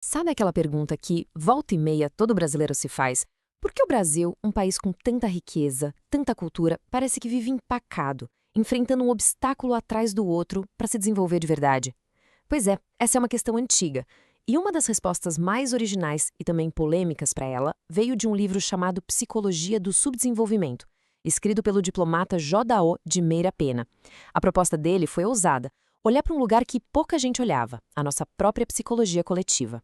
Sabe aquela pergunta que, volta e meia, todo brasileiro se faz? Por que o Brasil, um país com tanta riqueza, tanta cultura, parece que vive empacado, enfrentando um obstáculo atrás do outro para se desenvolver de verdade? Pois é, essa é uma questão antiga. E uma das respostas mais originais e também polêmicas para ela veio de um livro chamado Psicologia do Subdesenvolvimento, escrito pelo diplomata J.O. de Meira Pena. A proposta dele foi ousada: olhar para um lugar que pouca gente olhava, a nossa própria psicologia coletiva.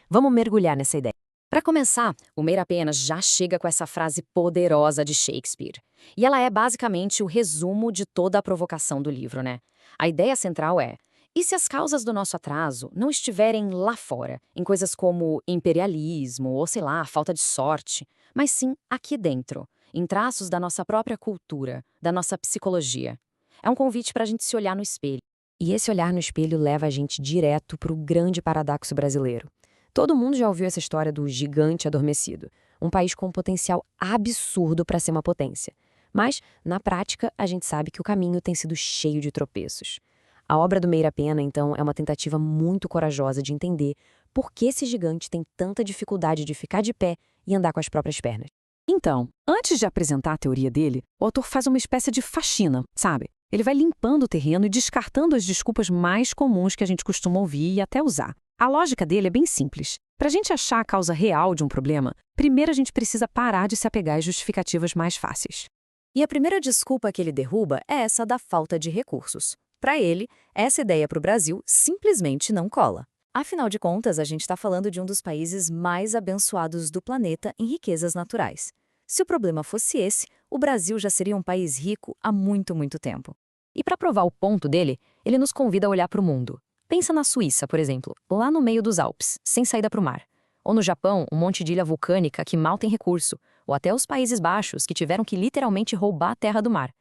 Vamos mergulhar nessa ideia. Para começar, o Meira Pena já chega com essa frase poderosa de Shakespeare. E ela é basicamente o resumo de toda a provocação do livro, né? A ideia central é: e se as causas do nosso atraso não estiverem lá fora, em coisas como imperialismo ou, sei lá, falta de sorte, mas sim aqui dentro, em traços da nossa própria cultura, da nossa psicologia? É um convite para a gente se olhar no espelho. E esse olhar no espelho leva a gente direto para o grande paradoxo brasileiro. Todo mundo já ouviu essa história do gigante adormecido, um país com um potencial absurdo para ser uma potência. Mas, na prática, a gente sabe que o caminho tem sido cheio de tropeços. A obra do Meira Pena, então, é uma tentativa muito corajosa de entender por que esse gigante tem tanta dificuldade de ficar de pé e andar com as próprias pernas. Então, antes de apresentar a teoria dele, o autor faz uma espécie de faxina, sabe? Ele vai limpando o terreno e descartando as desculpas mais comuns que a gente costuma ouvir e até usar. A lógica dele é bem simples. Para a gente achar a causa real de um problema, primeiro a gente precisa parar de se apegar às justificativas mais fáceis. E a primeira desculpa que ele derruba é essa da falta de recursos. Para ele, essa ideia para o Brasil simplesmente não cola. Afinal de contas, a gente está falando de um dos países mais abençoados do planeta em riquezas naturais. Se o problema fosse esse, o Brasil já seria um país rico há muito, muito tempo. E para provar o ponto dele, ele nos convida a olhar para o mundo. Pensa na Suíça, por exemplo, lá no meio dos Alpes, sem saída para o mar. Ou no Japão, um monte de ilha vulcânica que mal tem recurso. Ou até os Países Baixos, que tiveram que literalmente roubar a terra do mar.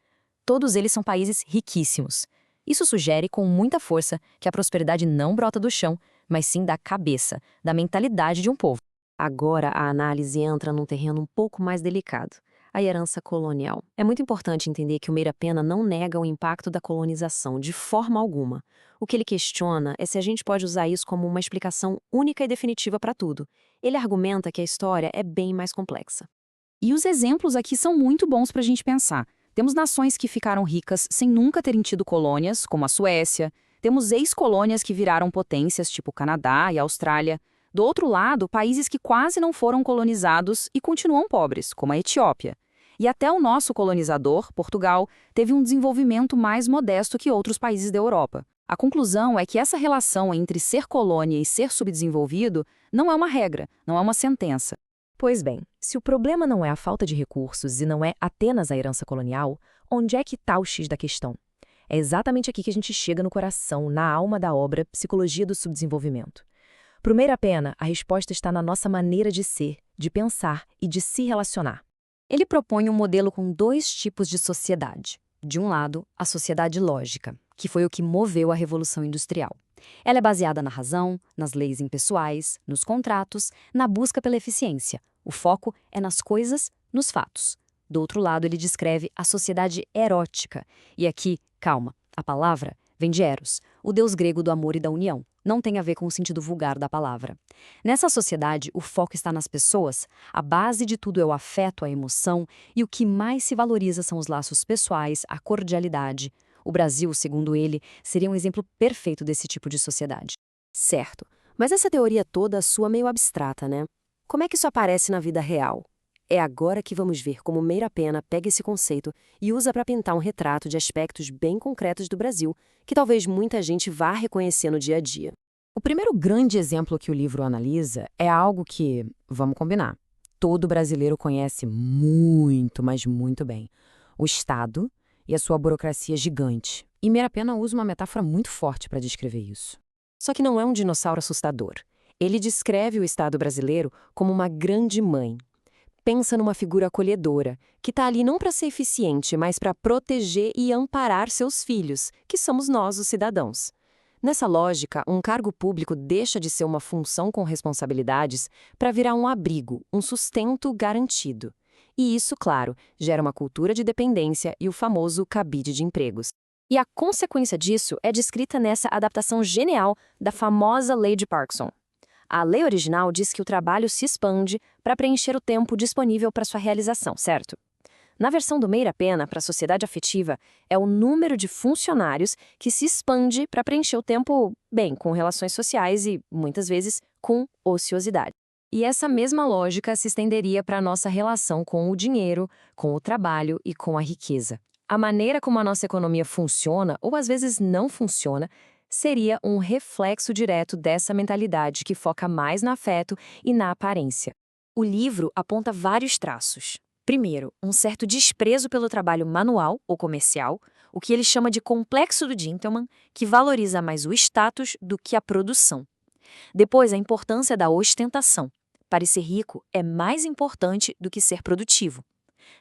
Todos eles são países riquíssimos. Isso sugere com muita força que a prosperidade não brota do chão, mas sim da cabeça, da mentalidade de um povo. Agora a análise entra num terreno um pouco mais delicado: a herança colonial. É muito importante entender que o Meira Pena não nega o impacto da colonização de forma alguma. O que ele questiona é se a gente pode usar isso como uma explicação única e definitiva para tudo. Ele argumenta que a história é bem mais complexa. E os exemplos aqui são muito bons para a gente pensar. Temos nações que ficaram ricas sem nunca terem tido colônias, como a Suécia. Temos ex-colônias que viraram potências, tipo o Canadá e a Austrália. Do outro lado, países que quase não foram colonizados e continuam pobres, como a Etiópia. E até o nosso colonizador, Portugal, teve um desenvolvimento mais modesto que outros países da Europa. A conclusão é que essa relação entre ser colônia e ser subdesenvolvido não é uma regra, não é uma sentença. Pois bem, se o problema não é a falta de recursos e não é apenas a herança colonial, onde é que está o X da questão? É exatamente aqui que a gente chega no coração, na alma da obra Psicologia do Subdesenvolvimento. Para o Meira Pena, a resposta está na nossa maneira de ser, de pensar e de se relacionar. Ele propõe um modelo com dois tipos de sociedade. De um lado, a sociedade lógica, que foi o que moveu a Revolução Industrial. Ela é baseada na razão, nas leis impessoais, nos contratos, na busca pela eficiência. O foco é nas coisas, nos fatos. Do outro lado, ele descreve a sociedade erótica. E aqui, calma, a palavra vem de Eros, o deus grego do amor e da união. Não tem a ver com o sentido vulgar da palavra. Nessa sociedade, o foco está nas pessoas, a base de tudo é o afeto, a emoção, e o que mais se valoriza são os laços pessoais, a cordialidade. O Brasil, segundo ele, seria um exemplo perfeito desse tipo de sociedade. Certo, mas essa teoria toda soa meio abstrata, né? Como é que isso aparece na vida real? É agora que vamos ver como Meira Pena pega esse conceito e usa para pintar um retrato de aspectos bem concretos do Brasil, que talvez muita gente vá reconhecer no dia a dia. O primeiro grande exemplo que o livro analisa é algo que, vamos combinar, todo brasileiro conhece muito, mas muito bem: o Estado e a sua burocracia gigante. E Meira Pena usa uma metáfora muito forte para descrever isso. Só que não é um dinossauro assustador. Ele descreve o Estado brasileiro como uma grande mãe. Pensa numa figura acolhedora, que está ali não para ser eficiente, mas para proteger e amparar seus filhos, que somos nós, os cidadãos. Nessa lógica, um cargo público deixa de ser uma função com responsabilidades para virar um abrigo, um sustento garantido. E isso, claro, gera uma cultura de dependência e o famoso cabide de empregos. E a consequência disso é descrita nessa adaptação genial da famosa Lei de Parkinson. A lei original diz que o trabalho se expande para preencher o tempo disponível para sua realização, certo? Na versão do Meira Pena para a sociedade afetiva, é o número de funcionários que se expande para preencher o tempo, bem, com relações sociais e, muitas vezes, com ociosidade. E essa mesma lógica se estenderia para a nossa relação com o dinheiro, com o trabalho e com a riqueza. A maneira como a nossa economia funciona, ou às vezes não funciona, seria um reflexo direto dessa mentalidade que foca mais no afeto e na aparência. O livro aponta vários traços. Primeiro, um certo desprezo pelo trabalho manual ou comercial, o que ele chama de complexo do gentleman, que valoriza mais o status do que a produção. Depois, a importância da ostentação. Parecer rico é mais importante do que ser produtivo.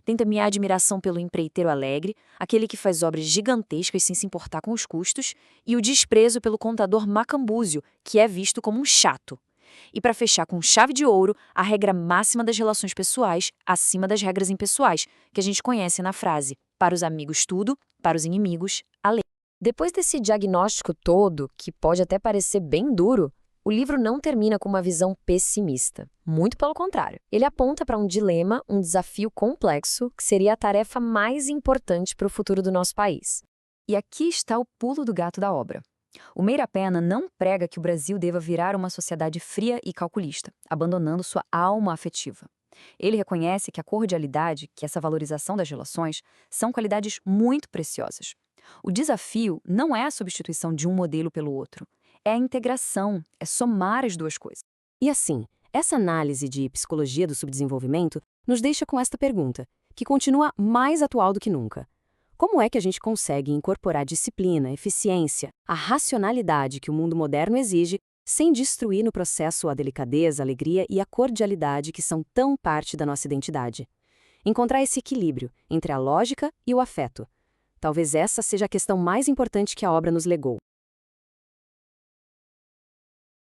Tem também a admiração pelo empreiteiro alegre, aquele que faz obras gigantescas sem se importar com os custos, e o desprezo pelo contador macambúzio, que é visto como um chato. E para fechar com chave de ouro, a regra máxima das relações pessoais acima das regras impessoais, que a gente conhece na frase: para os amigos tudo, para os inimigos a lei. Depois desse diagnóstico todo, que pode até parecer bem duro, o livro não termina com uma visão pessimista. Muito pelo contrário. Ele aponta para um dilema, um desafio complexo, que seria a tarefa mais importante para o futuro do nosso país. E aqui está o pulo do gato da obra. O Meira Pena não prega que o Brasil deva virar uma sociedade fria e calculista, abandonando sua alma afetiva. Ele reconhece que a cordialidade, que essa valorização das relações, são qualidades muito preciosas. O desafio não é a substituição de um modelo pelo outro, é a integração, é somar as duas coisas. E assim, essa análise de psicologia do subdesenvolvimento nos deixa com esta pergunta, que continua mais atual do que nunca. Como é que a gente consegue incorporar disciplina, eficiência, a racionalidade que o mundo moderno exige, sem destruir no processo a delicadeza, a alegria e a cordialidade que são tão parte da nossa identidade? Encontrar esse equilíbrio entre a lógica e o afeto. Talvez essa seja a questão mais importante que a obra nos legou.